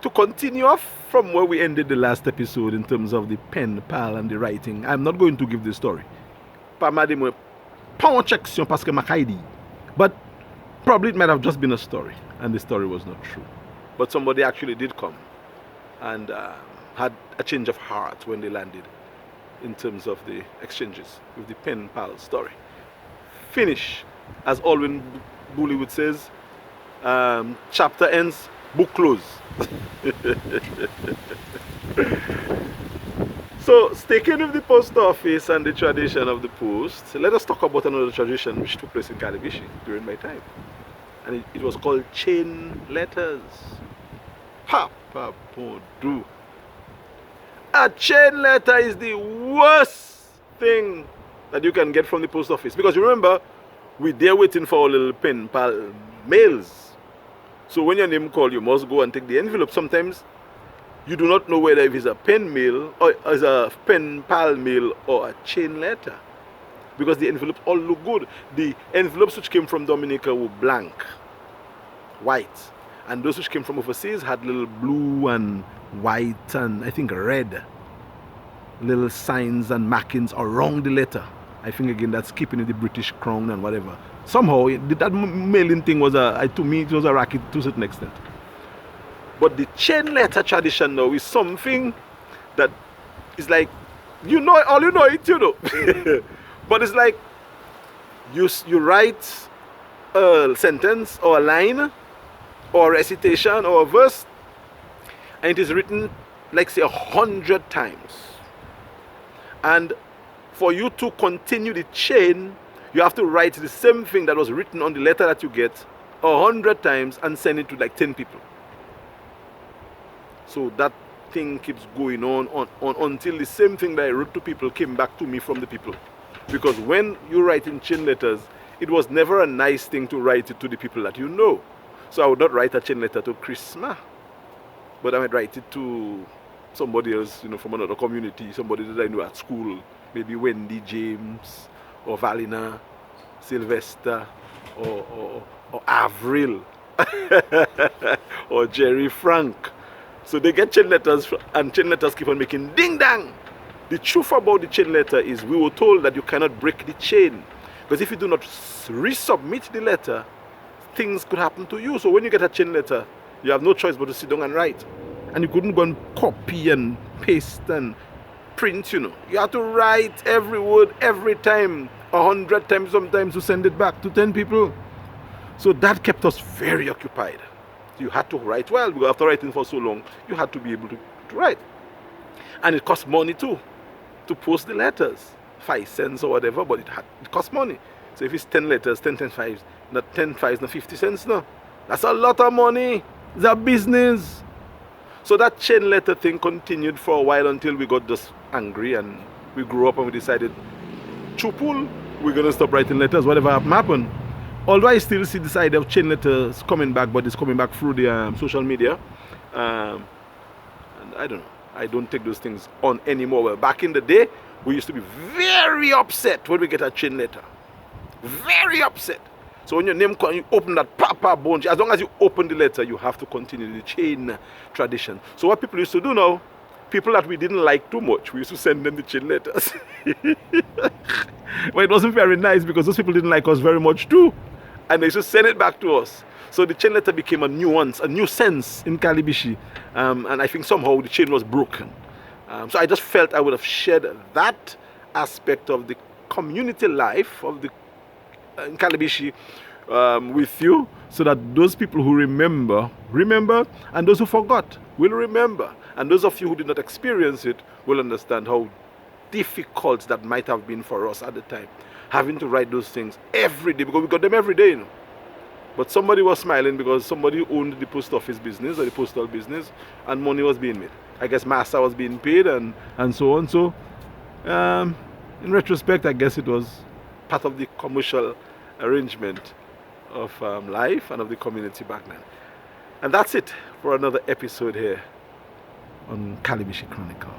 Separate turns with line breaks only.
to continue off from where we ended the last episode in terms of the pen pal and the writing, I'm not going to give the story. But probably it might have just been a story, and the story was not true. But somebody actually did come and had a change of heart when they landed in terms of the exchanges with the pen pal story. Finish, as Alwyn Bollywood says, chapter ends, book close. So, sticking with the post office and the tradition of the post, let us talk about another tradition which took place in Calibishie during my time. And it was called chain letters. Papa Podu. A chain letter is the worst thing that you can get from the post office. Because you remember, we're there waiting for our little pen pal mails. So when your name called, you must go and take the envelope. Sometimes you do not know whether if it's a pen mail or is a pen pal mail or a chain letter, because the envelopes all look good. The envelopes which came from Dominica were blank, white, and those which came from overseas had little blue and white and I think red little signs and markings around the letter. I think again that's keeping it the British crown and whatever. Somehow that mailing thing was to me it was a racket to a certain extent. But the chain letter tradition now is something that is like, you know, all you know it, you know. But it's like you write a sentence or a line or a recitation or a verse, and it is written like say 100 times. And for you to continue the chain, you have to write the same thing that was written on the letter that you get 100 times and send it to like 10 people. So that thing keeps going on until the same thing that I wrote to people came back to me from the people. Because when you write in chain letters, it was never a nice thing to write it to the people that you know. So I would not write a chain letter to Christmas, but I might write it to somebody else, you know, from another community, somebody that I know at school, maybe Wendy James, or Valina, Sylvester, or Avril, or Jerry Frank. So they get chain letters, and chain letters keep on making ding dang. The truth about the chain letter is we were told that you cannot break the chain, because if you do not resubmit the letter, things could happen to you. So when you get a chain letter, you have no choice but to sit down and write. And you couldn't go and copy and paste and print, you know. You have to write every word every time, 100 times sometimes, to send it back to 10 people. So that kept us very occupied. You had to write well, because after writing for so long, you had to be able to write. And it cost money too, to post the letters, 5 cents or whatever, but it cost money. So if it's 10 letters, 10 times 5, not 10 5s, not 50 cents, no. That's a lot of money. It's a business. So that chain letter thing continued for a while until we got just angry and we grew up and we decided, chupul, we're going to stop writing letters, whatever happened. Although I still see this idea of chain letters coming back, but it's coming back through the social media. And I don't know. I don't take those things on anymore. Well, back in the day, we used to be very upset when we get a chain letter. Very upset. So when your name comes, you open that Papa Bunch. As long as you open the letter, you have to continue the chain tradition. So what people used to do now, people that we didn't like too much, we used to send them the chain letters. Well, it wasn't very nice because those people didn't like us very much too. And they used to send it back to us. So the chain letter became a nuance, a new sense in Calibishie. And I think somehow the chain was broken. So I just felt I would have shared that aspect of the community life of the in Calibishie with you, so that those people who remember, and those who forgot will remember. And those of you who did not experience it will understand how difficult that might have been for us at the time, having to write those things every day, because we got them every day, you know. But somebody was smiling because somebody owned the post office business or the postal business, and money was being made. I guess massa was being paid and so on. So in retrospect, I guess it was part of the commercial arrangement of life and of the community back then. And that's it for another episode here on Calibishie Chronicle.